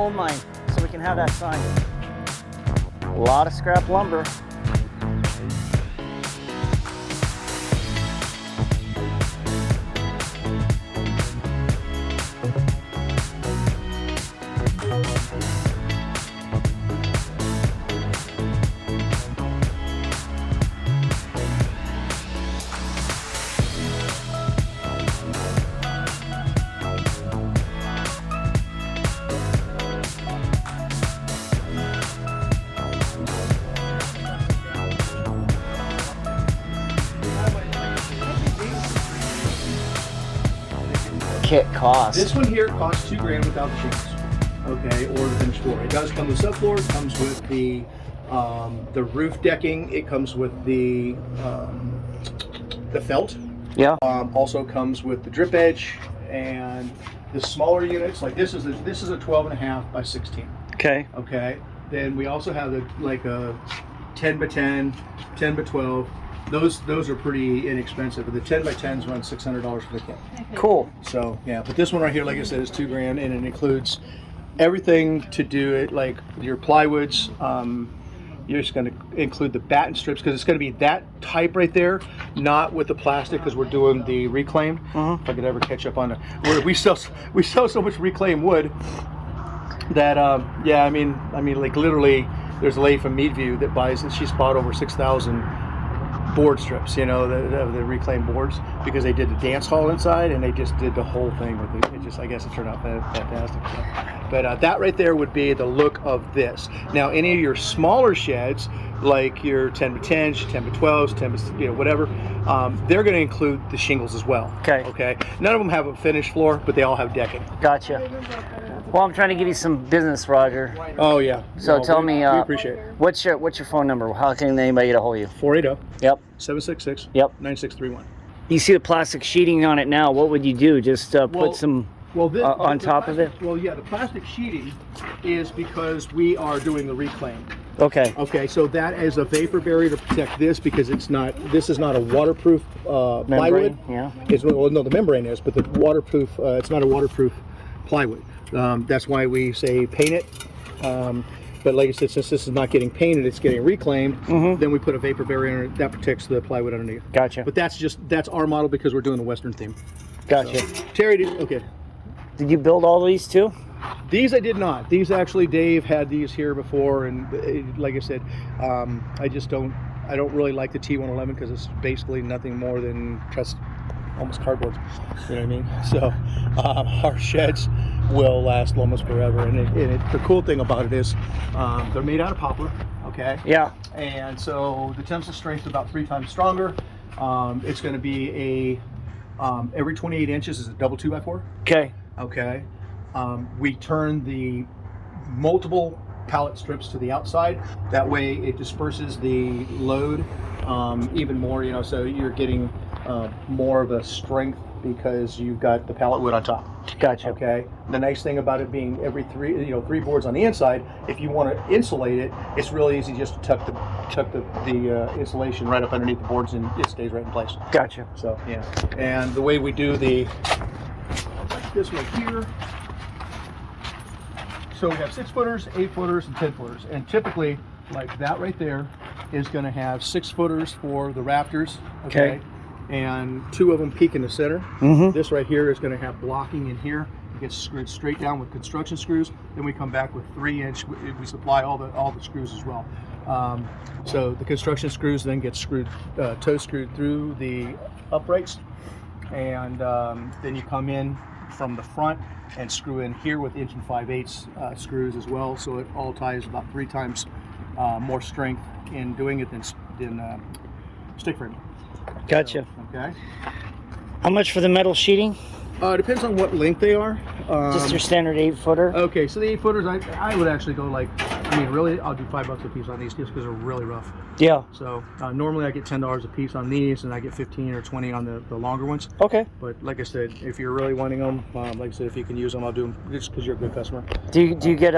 coal mine so we can have that sign. A lot of scrap lumber. Kit cost. This one here costs $2,000 without the shingles, okay, or the finished floor. It does come with subfloor. It comes with the roof decking. It comes with the felt. Yeah. Also comes with the drip edge and the smaller units. Like this is a 12.5 by 16. Okay. Okay. Then we also have like a 10 by 10, 10 by 12. Those are pretty inexpensive. The 10 by 10s run $600 for the kit. Cool. So yeah, but this one right here, like I said, is $2,000, and it includes everything to do it, like your plywoods. You're just going to include the batten strips because it's going to be that type right there, not with the plastic because we're doing the reclaimed. If I could ever catch up on it, we sell so much reclaimed wood that yeah, I mean like literally, there's a lady from Meadview that buys it. She's bought over 6,000 board strips, you know, the reclaimed boards, because they did the dance hall inside and they just did the whole thing with it. It just, I guess it turned out fantastic. So, but that right there would be the look of this. Now, any of your smaller sheds, like your 10 by 10s, 10 by 12s, 10 by, you know, whatever, they're going to include the shingles as well. Okay. Okay. None of them have a finished floor, but they all have decking. Gotcha. Well, I'm trying to give you some business, Roger. Oh yeah. So tell me, we appreciate it. What's your phone number? How can anybody get a hold of you? 480. Yep. 766. Yep. 9631. You see the plastic sheeting on it now. What would you do? Just put some on top of it? Well, yeah, the plastic sheeting is because we are doing the reclaim. Okay. Okay, so that is a vapor barrier to protect this because it's not. This is not a waterproof plywood. Yeah. Well, no, the membrane is, but the waterproof. It's not a waterproof plywood. That's why we say paint it. But like I said, since this is not getting painted, it's getting reclaimed. Then we put a vapor barrier on it that protects the plywood underneath. Gotcha. But that's our model because we're doing the Western theme. Gotcha. So, Terry, okay. Did you build all these too? These I did not. These actually, Dave had these here before, and like I said, I don't really like the T111 because it's basically nothing more than just almost cardboard. You know what I mean? So our sheds will last almost forever, and the cool thing about it is they're made out of poplar. Okay. Yeah. And so the tensile strength is about 3 times stronger. It's going to be every 28 inches is a double 2x4. Okay. Okay. We turn the multiple pallet strips to the outside. That way it disperses the load even more, you know, so you're getting more of a strength because you've got the pallet wood on top. Gotcha. Okay. The nice thing about it being every 3 boards on the inside, if you want to insulate it, it's really easy just to tuck the insulation right up underneath the boards and it stays right in place. Gotcha. So yeah. And the way we do this right here. So we have 6-footers, 8-footers, and 10-footers. And typically, like that right there is going to have 6-footers for the rafters. Okay. And 2 of them peak in the center. This right here is going to have blocking in here. It gets screwed straight down with construction screws. Then we come back with 3-inch. We supply all the screws as well. So the construction screws then get screwed, toe screwed through the uprights, and then you come in from the front and screw in here with 1 5/8 screws as well. So it all ties about 3 times more strength in doing it than stick frame. Gotcha. So, okay. How much for the metal sheeting? Depends on what length they are. Just your standard 8-footer? Okay, so the 8-footers, I would actually go like I mean, really, I'll do $5 a piece on these just because they're really rough. Yeah. So normally I get $10 a piece on these, and I get 15 or 20 on the longer ones. Okay. But like I said, if you're really wanting them, like I said, if you can use them, I'll do them just because you're a good customer. Do you get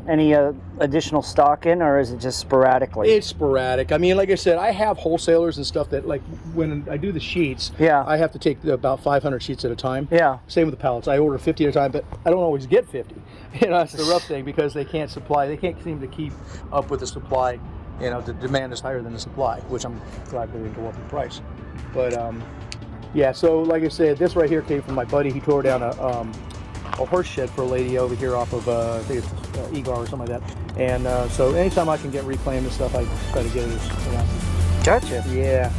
any additional stock in, or is it just sporadically? It's sporadic. I mean, like I said, I have wholesalers and stuff that, like, when I do the sheets, Yeah. I have to take about 500 sheets at a time. Yeah. Same with the pallets. I order 50 at a time, but I don't always get 50. You know, that's the rough thing, because they can't seem to keep up with the supply. You know, the demand is higher than the supply, which I'm glad they didn't go up in price. But yeah, so like I said, this right here came from my buddy. He tore down a horse shed for a lady over here off of I think it's Egar or something like that. And so anytime I can get reclaimed and stuff, I try to get it. You know. Gotcha. Yeah.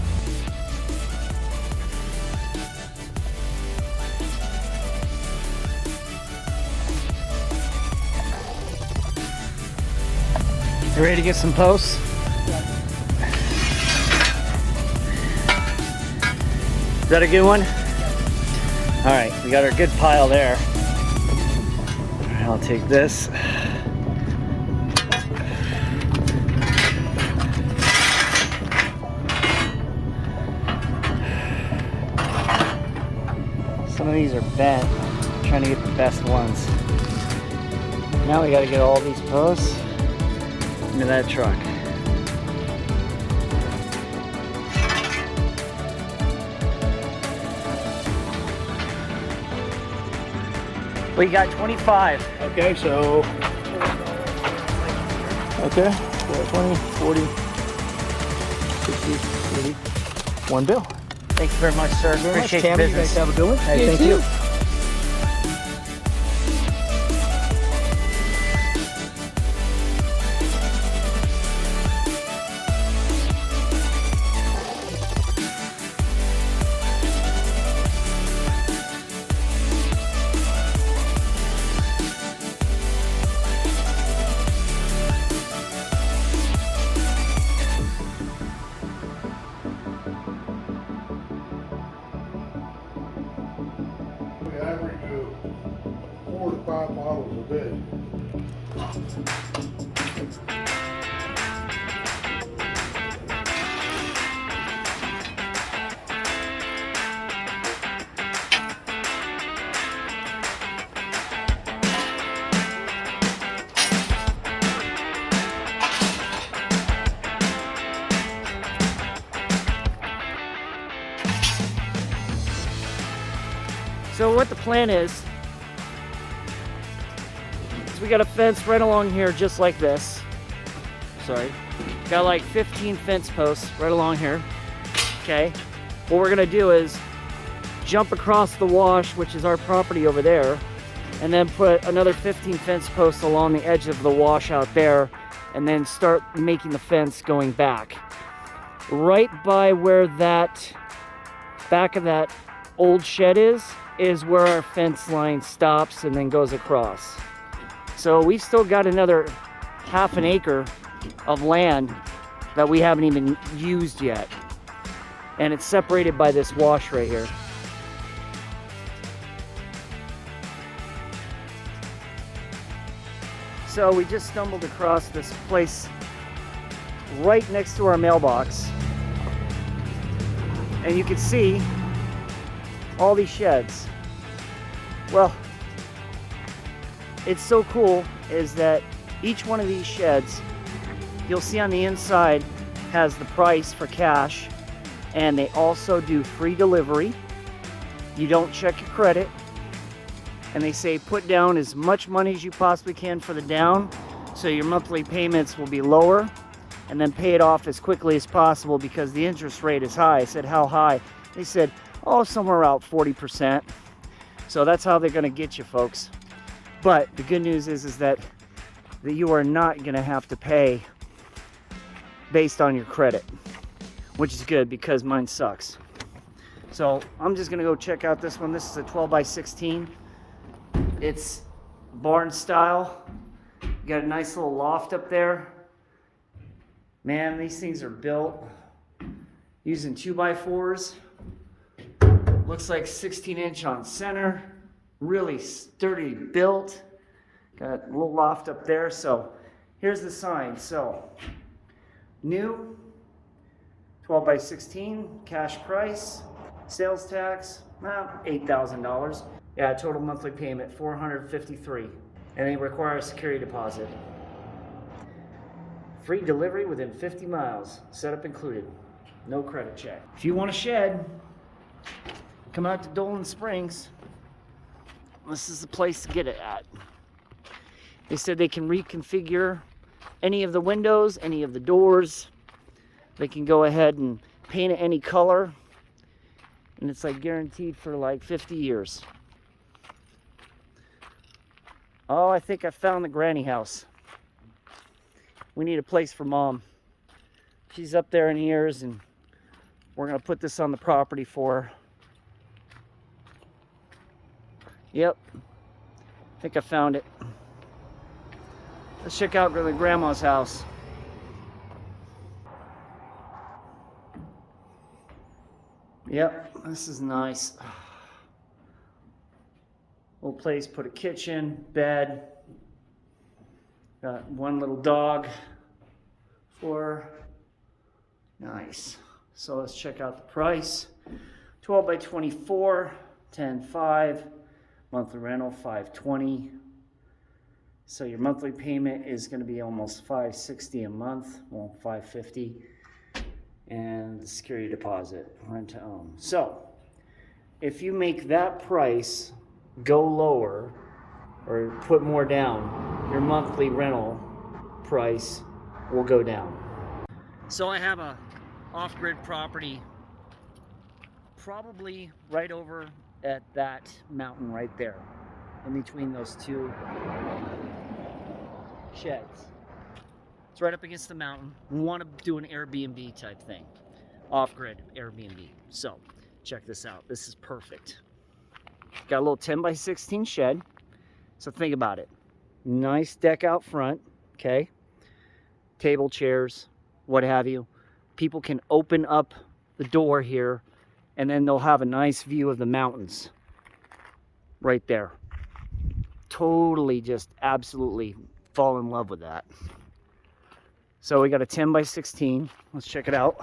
You ready to get some posts? Is that a good one? All right, we got our good pile there. All right, I'll take this. Some of these are bent. I'm trying to get the best ones. Now we got to get all these posts into that truck. We got 25. Okay, so okay, so 20, 40, 60, 80, one bill. Thank you very much, sir. Appreciate your Tammy, you business. guys have a good one. Hey, You thank too. you. We average 4 to 5 bottles a day. So what the plan is we got a fence right along here just like this. Sorry. Got like 15 fence posts right along here. Okay. What we're gonna do is jump across the wash, which is our property over there, and then put another 15 fence posts along the edge of the wash out there, and then start making the fence going back. Right by where that back of that old shed is where our fence line stops and then goes across. So we've still got another half an acre of land that we haven't even used yet. And it's separated by this wash right here. So we just stumbled across this place right next to our mailbox. And you can see all these sheds. Well, it's so cool is that each one of these sheds, you'll see on the inside, has the price for cash, and they also do free delivery. You don't check your credit, and they say put down as much money as you possibly can for the down, so your monthly payments will be lower, and then pay it off as quickly as possible because the interest rate is high. I said, how high? They said, oh, somewhere around 40%. So that's how they're gonna get you, folks. But the good news is that you are not gonna have to pay based on your credit, which is good because mine sucks. So I'm just gonna go check out this one. This is a 12 by 16. It's barn style. You got a nice little loft up there. Man, these things are built using 2x4s. Looks like 16-inch on center. Really sturdy built. Got a little loft up there, so here's the sign. So, new, 12 by 16, cash price, sales tax, $8,000. Yeah, total monthly payment, $453. And they require a security deposit. Free delivery within 50 miles, setup included. No credit check. If you want a shed, come out to Dolan Springs. This is the place to get it at. They said they can reconfigure any of the windows, any of the doors. They can go ahead and paint it any color. And it's like guaranteed for like 50 years. Oh, I think I found the granny house. We need a place for Mom. She's up there in years, and we're going to put this on the property for her. Yep. I think I found it. Let's check out the grandma's house. Yep, this is nice. Little place, put a kitchen, bed. Got one little dog for her. Nice. So let's check out the price. 12 by 24, 10.5. Monthly rental, $520. So your monthly payment is going to be almost $560 a month. Well, $550. And the security deposit, rent to own. So if you make that price go lower or put more down, your monthly rental price will go down. So I have a off-grid property probably right over at that mountain right there, in between those two sheds. It's right up against the mountain. We want to do an Airbnb type thing, off-grid Airbnb. So check this out. This is perfect. Got a little 10 by 16 shed. So think about it. Nice deck out front, okay? Table, chairs, what have you. People can open up the door here, and then they'll have a nice view of the mountains right there. Totally, just absolutely fall in love with that. So we got a 10 by 16. Let's check it out.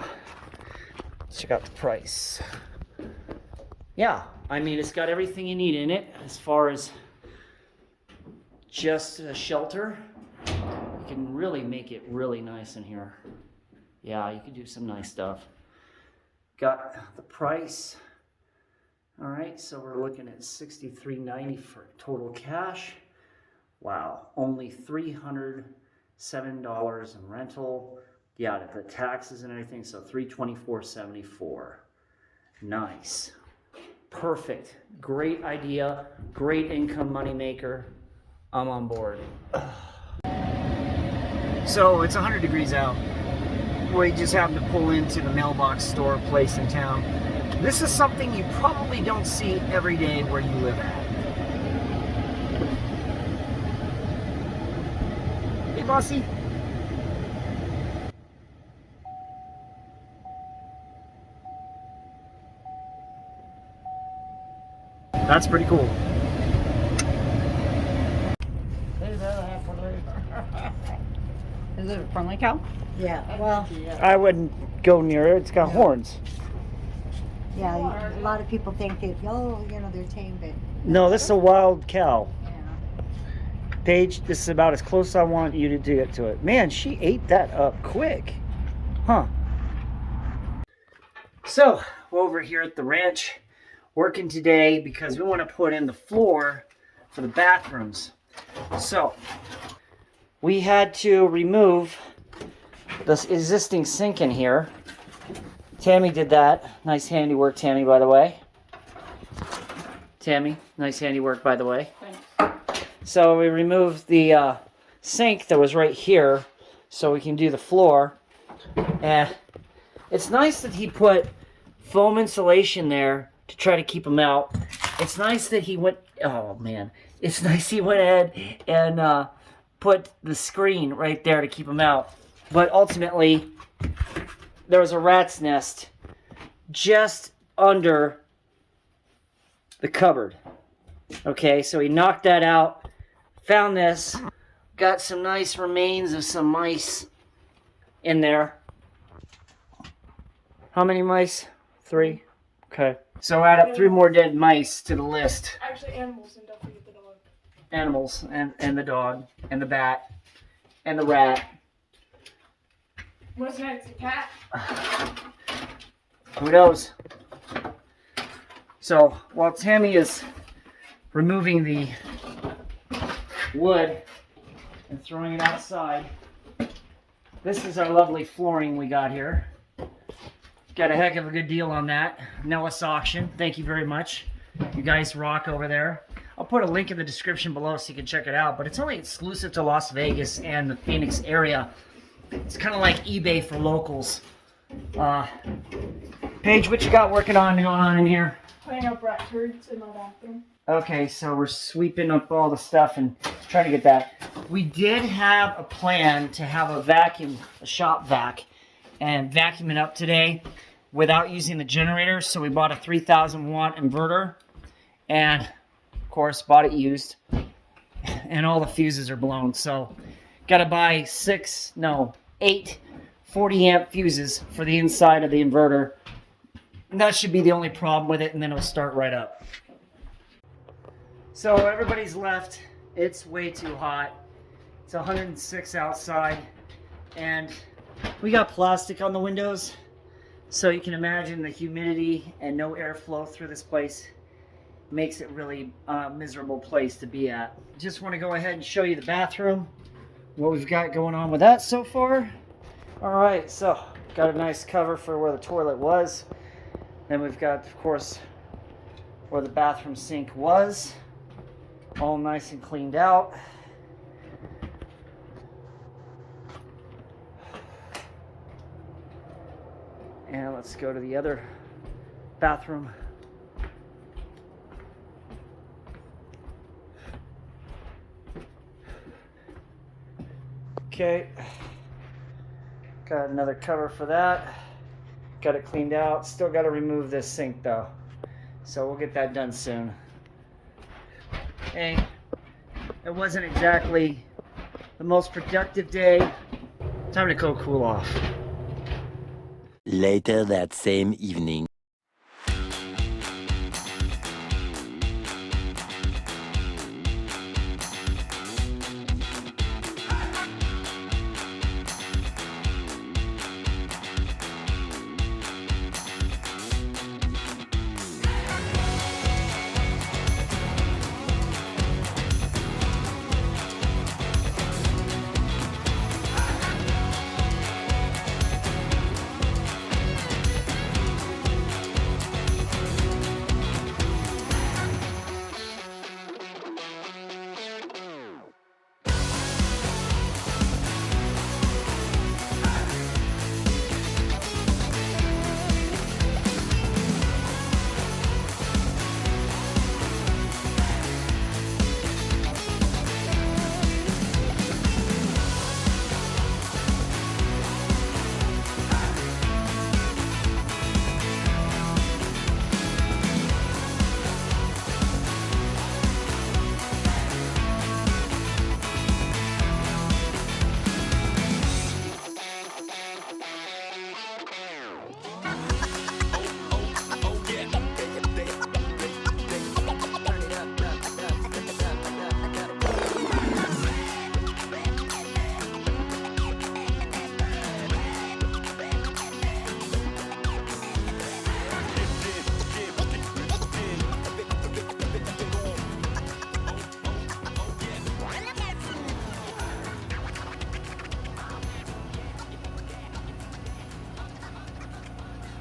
Let's check out the price. Yeah, I mean, it's got everything you need in it as far as just a shelter. You can really make it really nice in here. Yeah, you can do some nice stuff. Got the price. All right, so we're looking at $63.90 for total cash. Wow, only $307 in rental. Yeah, the taxes and everything, so $324.74. Nice. Perfect. Great idea. Great income moneymaker. I'm on board. So it's 100 degrees out. We just happened to pull into the mailbox store place in town. This is something you probably don't see every day where you live at. Hey, bossy. That's pretty cool. Is it a friendly cow? Yeah, well, I wouldn't go near it. It's got horns. yeah, a lot of people think that, oh, you know, they're tame, but No, this is a wild cow. yeah. Paige, this is about as close as I want you to get to it. Man, she ate that up quick. Huh. So, we're over here at the ranch working today because we want to put in the floor for the bathrooms. So, we had to remove this existing sink in here. Tammy did that. Nice handiwork, Tammy, by the way. Tammy, nice handiwork, by the way. Thanks. So we removed the sink that was right here so we can do the floor. And it's nice that he put foam insulation there to try to keep them out. It's nice that he went, oh man, it's nice he went ahead and put the screen right there to keep them out. But ultimately, there was a rat's nest just under the cupboard. Okay, so he knocked that out, found this, got some nice remains of some mice in there. How many mice? 3? Okay. So add up 3 more dead mice to the list. Actually, animals, and don't forget the dog. Animals, and the dog, and the bat, and the rat. What's next? A cat? Who knows? So while Tammy is removing the wood and throwing it outside, this is our lovely flooring we got here. Got a heck of a good deal on that. Nellis Auction. Thank you very much. You guys rock over there. I'll put a link in the description below so you can check it out, but it's only exclusive to Las Vegas and the Phoenix area. It's kind of like eBay for locals. Paige, what you got going on in here? Putting up rat turds in my bathroom. Okay, so we're sweeping up all the stuff and trying to get that. We did have a plan to have a shop vac, and vacuum it up today without using the generator. So we bought a 3,000 watt inverter, and of course bought it used, and all the fuses are blown. So got to buy 8 40 amp fuses for the inside of the inverter. And that should be the only problem with it, and then it'll start right up. So everybody's left. It's way too hot. It's 106 outside, and we got plastic on the windows, so you can imagine the humidity and no airflow through this place makes it really miserable place to be at. Just want to go ahead and show you the bathroom, what we've got going on with that so far. All right, so got a nice cover for where the toilet was. Then we've got, of course, where the bathroom sink was, all nice and cleaned out. And let's go to the other bathroom. Okay, got another cover for that. Got it cleaned out. Still got to remove this sink though, so we'll get that done soon. Hey, it wasn't exactly the most productive day. Time to go cool off. Later that same evening.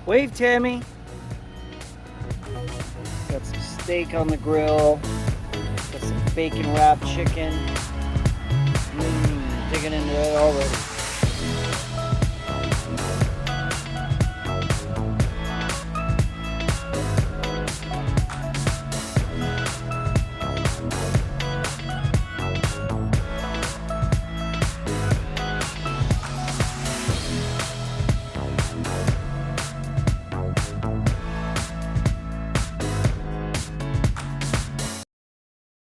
Wave, Tammy. Got some steak on the grill. Got some bacon wrapped chicken. Digging into it already.